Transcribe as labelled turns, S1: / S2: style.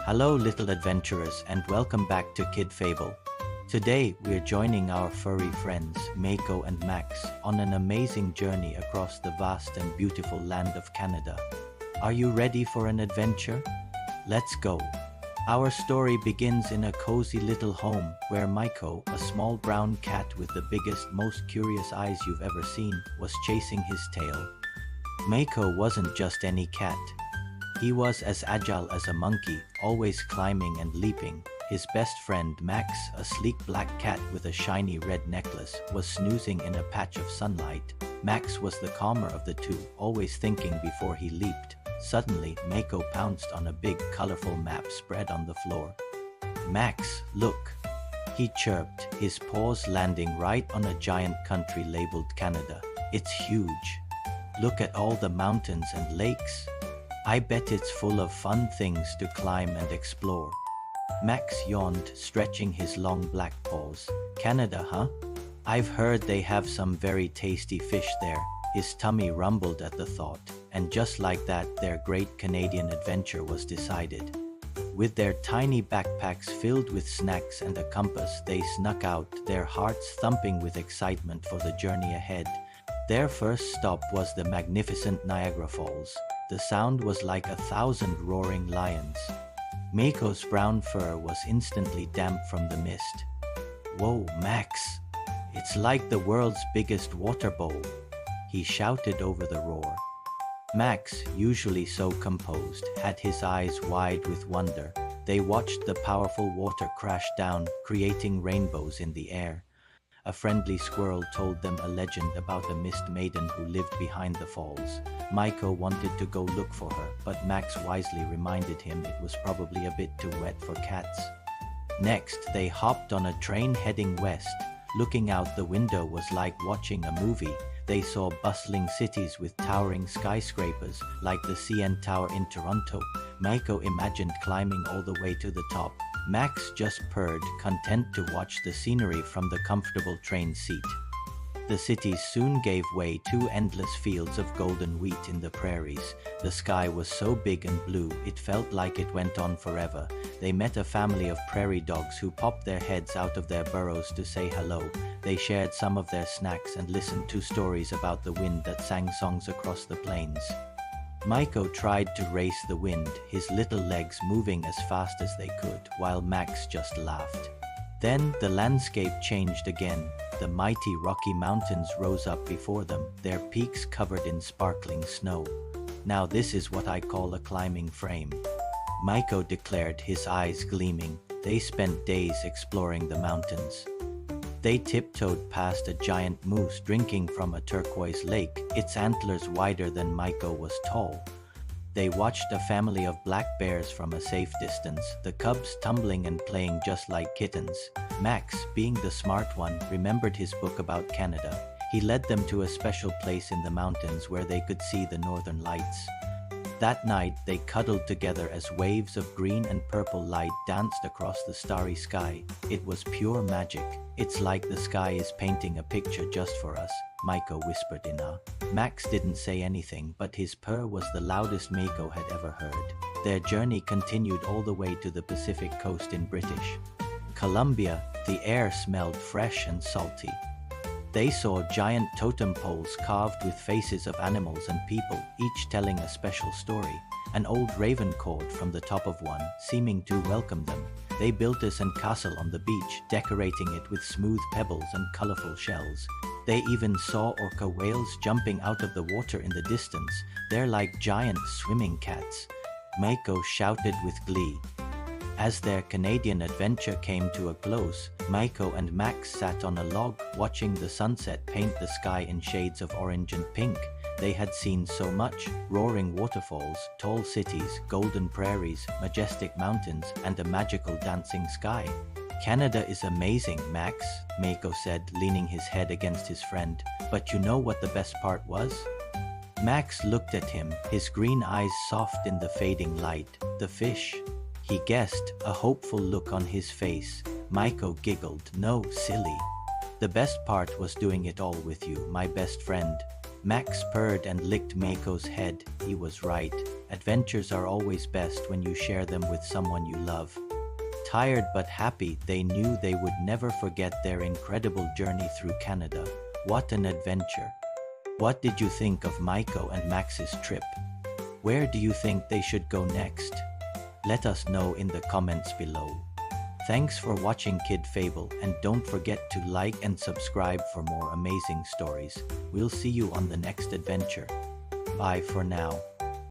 S1: Hello little adventurers and welcome back to KidFable. Today we're joining our furry friends Miko and Max on an amazing journey across the vast and beautiful land of Canada. Are you ready for an adventure? Let's go! Our story begins in a cozy little home where Miko, a small brown cat with the biggest, most curious eyes you've ever seen, was chasing his tail. Miko wasn't just any cat. He was as agile as a monkey, always climbing and leaping. His best friend Max, a sleek black cat with a shiny red necklace, was snoozing in a patch of sunlight. Max was the calmer of the two, always thinking before he leaped. Suddenly, Miko pounced on a big, colorful map spread on the floor. "Max, look!" he chirped, his paws landing right on a giant country labeled Canada. "It's huge. Look at all the mountains and lakes. I bet it's full of fun things to climb and explore." Max yawned, stretching his long black paws. "Canada, huh? I've heard they have some very tasty fish there." His tummy rumbled at the thought, and just like that, their great Canadian adventure was decided. With their tiny backpacks filled with snacks and a compass, they snuck out, their hearts thumping with excitement for the journey ahead. Their first stop was the magnificent Niagara Falls. The sound was like 1,000 roaring lions. Miko's brown fur was instantly damp from the mist. "Whoa, Max! It's like the world's biggest water bowl," he shouted over the roar. Max, usually so composed, had his eyes wide with wonder. They watched the powerful water crash down, creating rainbows in the air. A friendly squirrel told them a legend about a mist maiden who lived behind the falls. Miko wanted to go look for her, but Max wisely reminded him it was probably a bit too wet for cats. Next, they hopped on a train heading west. Looking out the window was like watching a movie. They saw bustling cities with towering skyscrapers, like the CN Tower in Toronto. Miko imagined climbing all the way to the top. Max just purred, content to watch the scenery from the comfortable train seat. The cities soon gave way to endless fields of golden wheat in the prairies. The sky was so big and blue, it felt like it went on forever. They met a family of prairie dogs who popped their heads out of their burrows to say hello. They shared some of their snacks and listened to stories about the wind that sang songs across the plains. Miko tried to race the wind, his little legs moving as fast as they could, while Max just laughed. Then the landscape changed again. The mighty Rocky Mountains rose up before them, their peaks covered in sparkling snow. "Now this is what I call a climbing frame," Miko declared, his eyes gleaming. They spent days exploring the mountains. They tiptoed past a giant moose drinking from a turquoise lake, its antlers wider than Miko was tall. They watched a family of black bears from a safe distance, the cubs tumbling and playing just like kittens. Max, being the smart one, remembered his book about Canada. He led them to a special place in the mountains where they could see the northern lights. That night, they cuddled together as waves of green and purple light danced across the starry sky. It was pure magic. "It's like the sky is painting a picture just for us," Miko whispered in awe. Max didn't say anything, but his purr was the loudest Miko had ever heard. Their journey continued all the way to the Pacific coast in British Columbia. The air smelled fresh and salty. They saw giant totem poles carved with faces of animals and people, each telling a special story. An old raven cawed from the top of one, seeming to welcome them. They built a sandcastle on the beach, decorating it with smooth pebbles and colorful shells. They even saw orca whales jumping out of the water in the distance. "They're like giant swimming cats," Miko shouted with glee. As their Canadian adventure came to a close, Miko and Max sat on a log, watching the sunset paint the sky in shades of orange and pink. They had seen so much: roaring waterfalls, tall cities, golden prairies, majestic mountains, and a magical dancing sky. "Canada is amazing, Max," Miko said, leaning his head against his friend. "But you know what the best part was?" Max looked at him, his green eyes soft in the fading light. "The fish," he guessed, a hopeful look on his face. Miko giggled. "No, silly. The best part was doing it all with you, my best friend." Max purred and licked Mako's head. He was right. Adventures are always best when you share them with someone you love. Tired but happy, they knew they would never forget their incredible journey through Canada. What an adventure! What did you think of Miko and Max's trip? Where do you think they should go next? Let us know in the comments below. Thanks for watching KidFable, and don't forget to like and subscribe for more amazing stories. We'll see you on the next adventure. Bye for now.